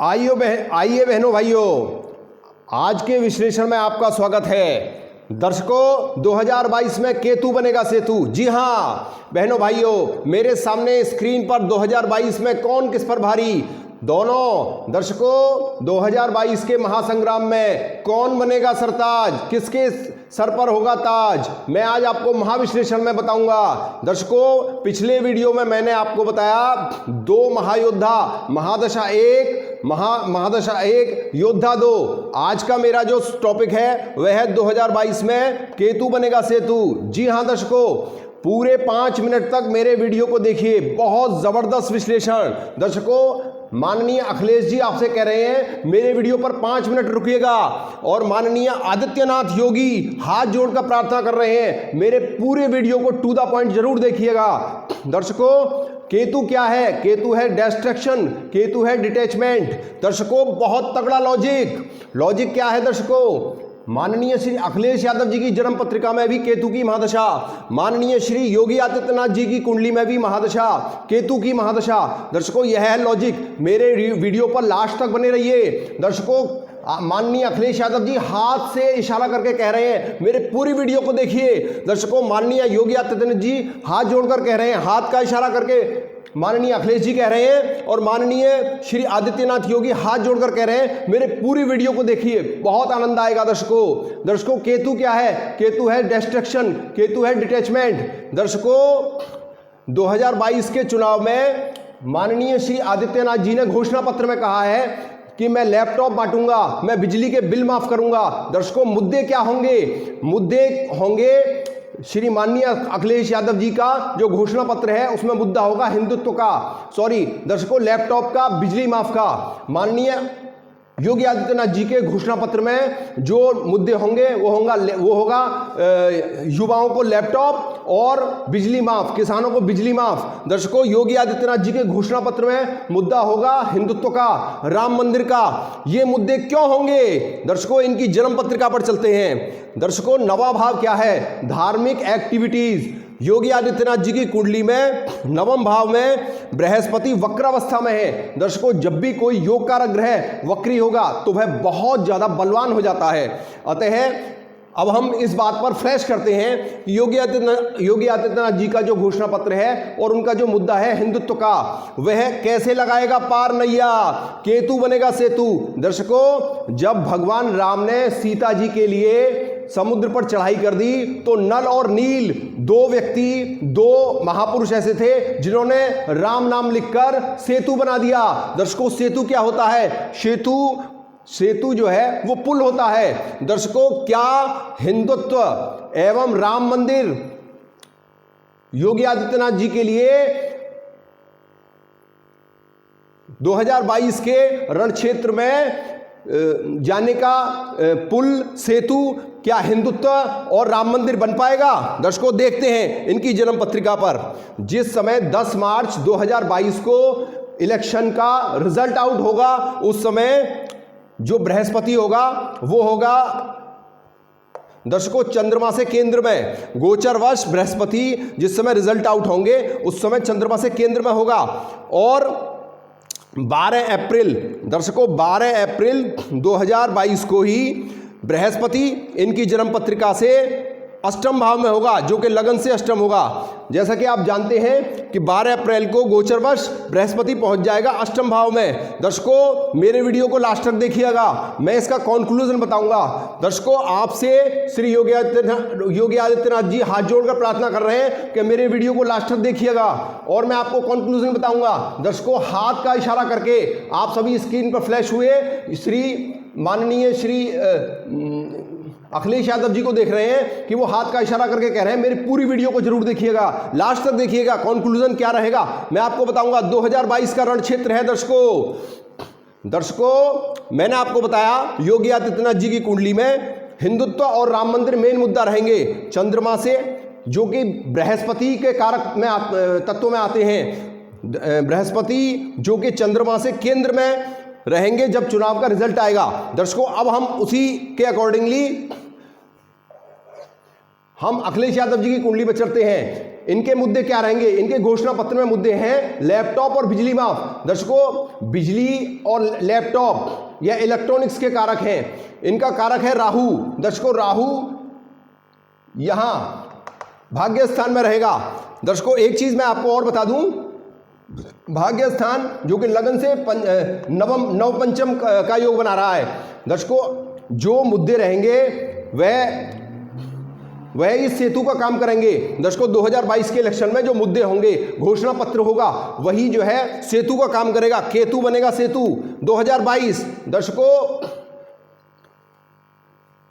आइए बहनों भाइयों, आज के विश्लेषण में आपका स्वागत है। दर्शकों, 2022 में केतु बनेगा सेतु। जी हां बहनों भाइयों, मेरे सामने स्क्रीन पर 2022 में कौन किस पर भारी, दोनों। दर्शकों, 2022 के महासंग्राम में कौन बनेगा सरताज, किसके सर पर होगा ताज, मैं आज आपको महाविश्लेषण में बताऊंगा। दर्शकों, पिछले वीडियो में मैंने आपको बताया दो महायोद्धा, महादशा एक, महादशा एक, योद्धा दो। आज का मेरा जो टॉपिक है वह है 2022 में केतु बनेगा सेतु। जी हां दर्शकों, पूरे 5 मिनट तक मेरे वीडियो को देखिए, बहुत जबरदस्त विश्लेषण। दर्शकों, माननीय अखिलेश जी आपसे कह रहे हैं मेरे वीडियो पर 5 मिनट रुकिएगा, और माननीय आदित्यनाथ योगी हाथ जोड़कर प्रार्थना कर रहे हैं मेरे पूरे वीडियो को टू द पॉइंट जरूर देखिएगा। दर्शकों, केतु क्या है? केतु है डिस्ट्रैक्शन, केतु है डिटैचमेंट। दर्शकों, बहुत तगड़ा लॉजिक क्या है दर्शकों? माननीय श्री अखिलेश यादव जी की जन्म पत्रिका में भी केतु की महादशा, माननीय श्री योगी आदित्यनाथ जी की कुंडली में भी महादशा, केतु की महादशा। दर्शकों, यह है लॉजिक। मेरे वीडियो पर लास्ट तक बने रहिए। दर्शकों, माननीय अखिलेश यादव जी हाथ से इशारा करके कह रहे हैं मेरे पूरी वीडियो को देखिए। दर्शकों, माननीय योगी आदित्यनाथ जी हाथ जोड़कर कह रहे हैं, हाथ का इशारा करके माननीय अखिलेश जी कह रहे हैं, और माननीय श्री आदित्यनाथ योगी हाथ जोड़कर कह रहे हैं मेरे पूरी वीडियो को देखिए, बहुत आनंद आएगा। दर्शकों, केतु क्या है? केतु है डिस्ट्रैक्शन, केतु है डिटैचमेंट। दर्शकों, 2022 के चुनाव में माननीय श्री आदित्यनाथ जी ने घोषणा पत्र में कहा है कि मैं लैपटॉप बांटूंगा, मैं बिजली के बिल माफ करूंगा। दर्शकों, मुद्दे क्या होंगे? मुद्दे होंगे श्री माननीय अखिलेश यादव जी का जो घोषणा पत्र है उसमें मुद्दा होगा हिंदुत्व का, दर्शकों लैपटॉप का, बिजली माफ का। माननीय योगी आदित्यनाथ जी के घोषणा पत्र में जो मुद्दे होंगे वो होगा युवाओं को लैपटॉप और बिजली माफ, किसानों को बिजली माफ। दर्शकों, योगी आदित्यनाथ जी के घोषणा पत्र में मुद्दा होगा हिंदुत्व का, राम मंदिर का। ये मुद्दे क्यों होंगे? दर्शकों, इनकी जन्म पत्रिका पर चलते हैं। दर्शकों, नवा भाव क्या है? धार्मिक एक्टिविटीज। योगी आदित्यनाथ जी की कुंडली में नवम भाव में बृहस्पति वक्रावस्था में है। दर्शकों, जब भी कोई योग कारक ग्रह वक्री होगा तो वह बहुत ज्यादा बलवान हो जाता है। अतः अब हम इस बात पर फ्लैश करते हैं कि योगी आदित्यनाथ जी का जो घोषणा पत्र है और उनका जो मुद्दा है हिंदुत्व का, वह कैसे लगाएगा पार नैया, केतु बनेगा सेतु। दर्शकों, जब भगवान राम ने सीता जी के लिए समुद्र पर चढ़ाई कर दी तो नल और नील दो व्यक्ति, दो महापुरुष ऐसे थे जिन्होंने राम नाम लिखकर सेतु बना दिया। दर्शकों, सेतु क्या होता है? सेतु जो है वो पुल होता है। दर्शकों, क्या हिंदुत्व एवं राम मंदिर योगी आदित्यनाथ जी के लिए 2022 के रण क्षेत्र में जाने का पुल, सेतु, क्या हिंदुत्व और राम मंदिर बन पाएगा? दर्शकों, देखते हैं इनकी जन्म पत्रिका पर। जिस समय 10 मार्च 2022 को इलेक्शन का रिजल्ट आउट होगा, उस समय जो बृहस्पति होगा वो होगा दर्शकों चंद्रमा से केंद्र में, गोचरवश बृहस्पति जिस समय रिजल्ट आउट होंगे उस समय चंद्रमा से केंद्र में होगा। और 12 अप्रैल, दर्शकों 12 अप्रैल 2022 को ही बृहस्पति इनकी जन्म पत्रिका से अष्टम भाव में होगा, जो कि लगन से अष्टम होगा। जैसा कि आप जानते हैं कि 12 अप्रैल को गोचरवश बृहस्पति पहुंच जाएगा अष्टम भाव में। दर्शकों, मेरे वीडियो को लास्ट तक देखिएगा, मैं इसका कंक्लूजन बताऊंगा। दर्शकों, आपसे श्री योगी आदित्यनाथ जी हाथ जोड़कर प्रार्थना कर रहे हैं कि मेरे वीडियो को लास्ट तक देखिएगा और मैं आपको कंक्लूजन बताऊंगा। दर्शकों, हाथ का इशारा करके आप सभी स्क्रीन पर फ्लैश हुए माननीय श्री अखिलेश यादव जी को देख रहे हैं कि वो हाथ का इशारा करके कह रहे हैं मेरी पूरी वीडियो को जरूर देखिएगा, लास्ट तक देखिएगा। कंक्लूजन क्या रहेगा मैं आपको बताऊंगा। 2022 का रण क्षेत्र है दर्शकों, मैंने आपको बताया योगी आदित्यनाथ जी की कुंडली में हिंदुत्व और राम मंदिर मेन मुद्दा रहेंगे। चंद्रमा से, जो कि बृहस्पति के कारक में तत्व में आते हैं, बृहस्पति जो कि चंद्रमा से केंद्र में रहेंगे जब चुनाव का रिजल्ट आएगा। दर्शकों, अब हम उसी के अकॉर्डिंगली हम अखिलेश यादव जी की कुंडली पर चलते हैं। इनके मुद्दे क्या रहेंगे? इनके घोषणा पत्र में मुद्दे हैं लैपटॉप और बिजली माफ। दर्शकों, बिजली और लैपटॉप या इलेक्ट्रॉनिक्स के कारक हैं। इनका कारक है राहु। दर्शकों, राहु यहां भाग्य स्थान में रहेगा। दर्शकों, एक चीज मैं आपको और बता दूं, भाग्य स्थान जो कि लगन से नव पंचम का योग बना रहा है। दर्शकों, जो मुद्दे रहेंगे वह इस सेतु का काम करेंगे। दर्शकों, 2022 के इलेक्शन में जो मुद्दे होंगे, घोषणा पत्र होगा, वही जो है सेतु का काम करेगा। केतु बनेगा सेतु 2022। दर्शकों,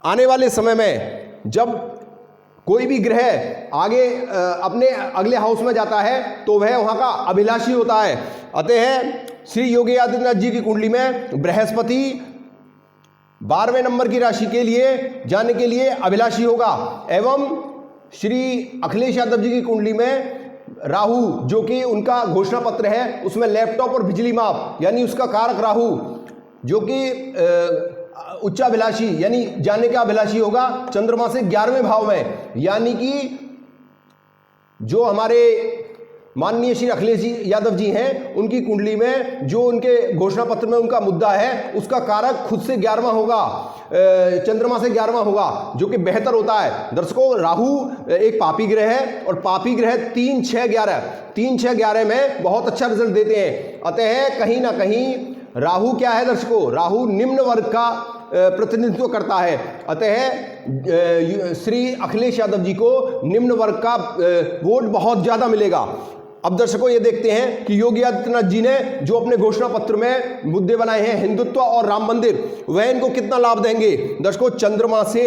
आने वाले समय में जब कोई भी ग्रह आगे अपने अगले हाउस में जाता है तो वह वहां का अभिलाषी होता है। अतः श्री योगी आदित्यनाथ जी की कुंडली में बृहस्पति 12वें नंबर की राशि के लिए जाने के लिए अभिलाषी होगा, एवं श्री अखिलेश यादव जी की कुंडली में राहु जो कि उनका घोषणा पत्र है उसमें लैपटॉप और बिजली माप यानी उसका कारक राहु जो कि उच्चाभिलाषी यानी जाने का अभिलाषी होगा चंद्रमा से 11वें भाव में। यानी कि जो हमारे माननीय श्री अखिलेश यादव जी हैं उनकी कुंडली में जो उनके घोषणा पत्र में उनका मुद्दा है उसका कारक खुद से 11वां होगा, चंद्रमा से 11वां होगा, जो कि बेहतर होता है। दर्शकों, राहु एक पापी ग्रह है और पापी ग्रह 3, 6, 11 में बहुत अच्छा रिजल्ट देते हैं। अतः कहीं ना कहीं राहु क्या है दर्शकों, राहु निम्न वर्ग का प्रतिनिधित्व करता है। अतः श्री अखिलेश यादव जी को निम्न वर्ग का वोट बहुत ज्यादा मिलेगा। अब दर्शकों, ये देखते हैं कि योगी आदित्यनाथ जी ने जो अपने घोषणा पत्र में मुद्दे बनाए हैं हिंदुत्व और राम मंदिर, वह इनको कितना लाभ देंगे। दर्शकों, चंद्रमा से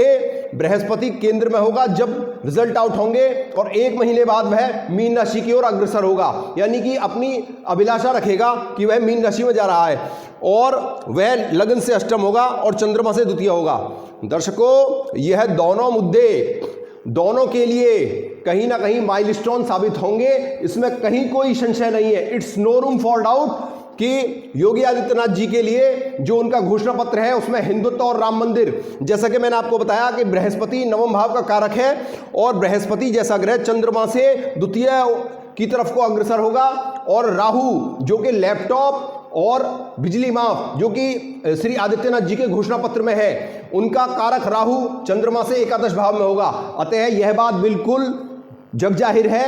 बृहस्पति केंद्र में होगा जब रिजल्ट आउट होंगे और 1 महीने बाद वह मीन राशि की ओर अग्रसर होगा, यानी कि अपनी अभिलाषा रखेगा कि वह मीन राशि में जा रहा है और वह लगन से अष्टम होगा और चंद्रमा से द्वितीय होगा। दर्शकों, यह दोनों मुद्दे दोनों के लिए कहीं ना कहीं माइलस्टोन साबित होंगे, इसमें कहीं कोई संशय नहीं है। It's no room for doubt कि योगी आदित्यनाथ जी के लिए जो उनका घोषणा पत्र है उसमें हिंदुत्व और राम मंदिर, जैसा कि मैंने आपको बताया कि बृहस्पति 9वें भाव का कारक है और बृहस्पति जैसा ग्रह चंद्रमा से द्वितीय की तरफ को अग्रसर होगा, और राहु जो कि लैपटॉप और बिजली माफ जो कि श्री आदित्यनाथ जी के घोषणा पत्र में है उनका कारक राहु चंद्रमा से एकादश भाव में होगा। अतः यह बात बिल्कुल जग जाहिर है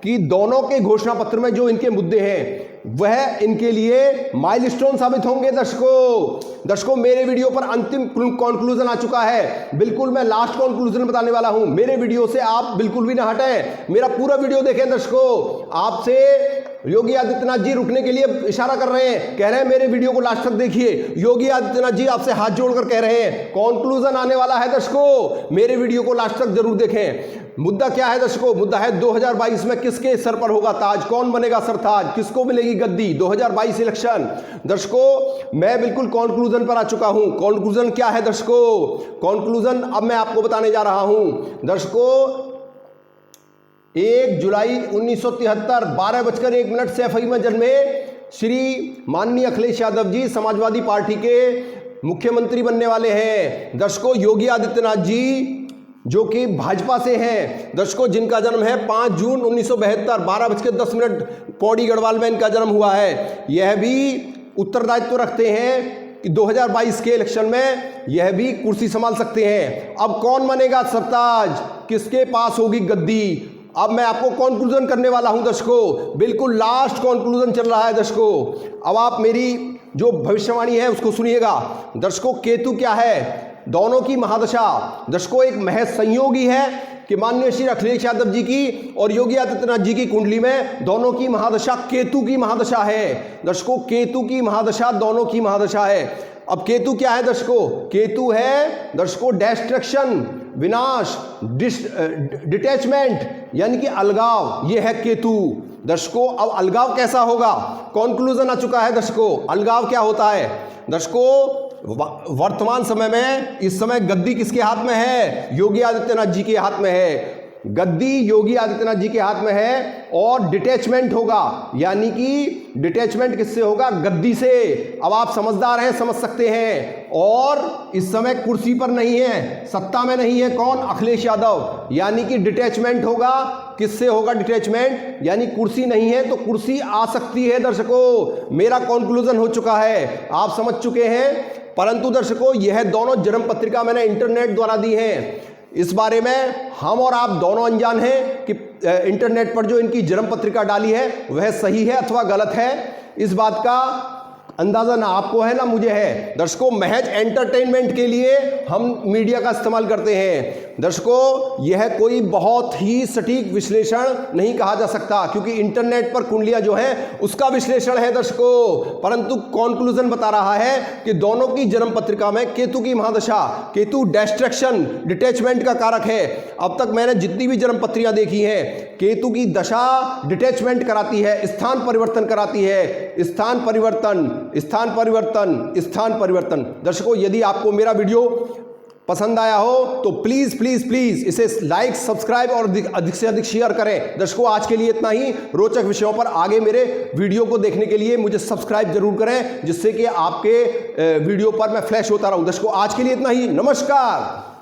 कि दोनों के घोषणा पत्र में जो इनके मुद्दे हैं वह इनके लिए माइलस्टोन साबित होंगे। दर्शकों, मेरे वीडियो पर अंतिम कंक्लूजन आ चुका है। बिल्कुल मैं लास्ट कंक्लूजन बताने वाला हूं। मेरे वीडियो से आप बिल्कुल भी ना हटें, मेरा पूरा वीडियो देखें। दर्शकों, आपसे योगी आदित्यनाथ जी रुकने के लिए इशारा कर रहे हैं, कह रहे हैं मेरे वीडियो को लास्ट तक देखिए। योगी आदित्यनाथ जी आपसे हाथ जोड़कर कह रहे हैं कंक्लूजन आने वाला है। दर्शकों, मेरे वीडियो को लास्ट तक जरूर देखें। मुद्दा क्या है दर्शकों? मुद्दा है 2022 में किसके सर पर होगा ताज, कौन बनेगा सरताज, किसको मिलेगी गद्दी 2022 इलेक्शन। दर्शकों, मैं बिल्कुल कंक्लूजन पर आ चुका हूं। कंक्लूजन क्या है दर्शकों? कंक्लूजन अब मैं आपको बताने जा रहा हूं। दर्शकों, 1 जुलाई 1973 12:01 सैफई में जन्मे श्री माननीय अखिलेश यादव जी समाजवादी पार्टी के मुख्यमंत्री बनने वाले हैं। दर्शकों, योगी आदित्यनाथ जी जो कि भाजपा से हैं, दर्शकों जिनका जन्म है 5 जून 1972 12:10 पौड़ी गढ़वाल में इनका जन्म हुआ है, यह भी उत्तरदायित्व रखते हैं कि 2022 के इलेक्शन में यह भी कुर्सी संभाल सकते हैं। अब कौन बनेगा सरताज, किसके पास होगी गद्दी, अब मैं आपको कंक्लूजन करने वाला हूं। दर्शकों, बिल्कुल लास्ट कंक्लूजन चल रहा है। दर्शकों, अब आप मेरी जो भविष्यवाणी है उसको सुनिएगा। दर्शकों, केतु क्या है? दोनों की महादशा दर्शकों एक महज संयोगी है कि माननीय श्री अखिलेश यादव जी की और योगी आदित्यनाथ जी की कुंडली में दोनों की महादशा केतु की महादशा है। दर्शकों, केतु की महादशा दोनों की महादशा है। अब केतु क्या है दर्शकों? केतु है दर्शकों डिस्ट्रक्शन, विनाश, डिटैचमेंट यानी कि अलगाव, ये है केतु। दर्शकों, अब अलगाव कैसा होगा? कंक्लूजन आ चुका है। दर्शकों, अलगाव क्या होता है? दर्शकों, वर्तमान समय में इस समय गद्दी किसके हाथ में है? योगी आदित्यनाथ जी के हाथ में है। गद्दी योगी आदित्यनाथ जी के हाथ में है और डिटैचमेंट होगा, यानी कि डिटैचमेंट किससे होगा? गद्दी से। अब आप समझदार हैं, समझ सकते हैं। और इस समय कुर्सी पर नहीं है, सत्ता में नहीं है, कौन? अखिलेश यादव। यानी कि डिटैचमेंट होगा। किससे होगा डिटैचमेंट? यानी कुर्सी नहीं है तो कुर्सी आ सकती है। दर्शकों, मेरा कंक्लूजन हो चुका है, आप समझ चुके हैं। परंतु दर्शकों, यह दोनों जन्म पत्रिका मैंने इंटरनेट द्वारा दी है। इस बारे में हम और आप दोनों अनजान हैं कि इंटरनेट पर जो इनकी जन्म पत्रिका डाली है वह सही है अथवा गलत है। इस बात का अंदाजा ना आपको है ना मुझे है। दर्शकों, महज एंटरटेनमेंट के लिए हम मीडिया का इस्तेमाल करते हैं। दर्शकों, यह कोई बहुत ही सटीक विश्लेषण नहीं कहा जा सकता, क्योंकि इंटरनेट पर कुंडलियां जो है उसका विश्लेषण है दर्शकों। परंतु कॉन्क्लूजन बता रहा है कि दोनों की जन्म पत्रिका में केतु की महादशा, केतु डिस्ट्रैक्शन, डिटैचमेंट का कारक है। अब तक मैंने जितनी भी जन्म पत्रियां देखी हैं, केतु की दशा डिटैचमेंट कराती है, स्थान परिवर्तन कराती है। स्थान परिवर्तन, स्थान परिवर्तन, स्थान परिवर्तन। दर्शकों, यदि आपको मेरा वीडियो पसंद आया हो तो प्लीज प्लीज प्लीज इसे लाइक, सब्सक्राइब और अधिक से अधिक शेयर करें। दर्शकों, आज के लिए इतना ही। रोचक विषयों पर आगे मेरे वीडियो को देखने के लिए मुझे सब्सक्राइब जरूर करें, जिससे कि आपके वीडियो पर मैं फ्लैश होता रहूं। दर्शकों, आज के लिए इतना ही। नमस्कार।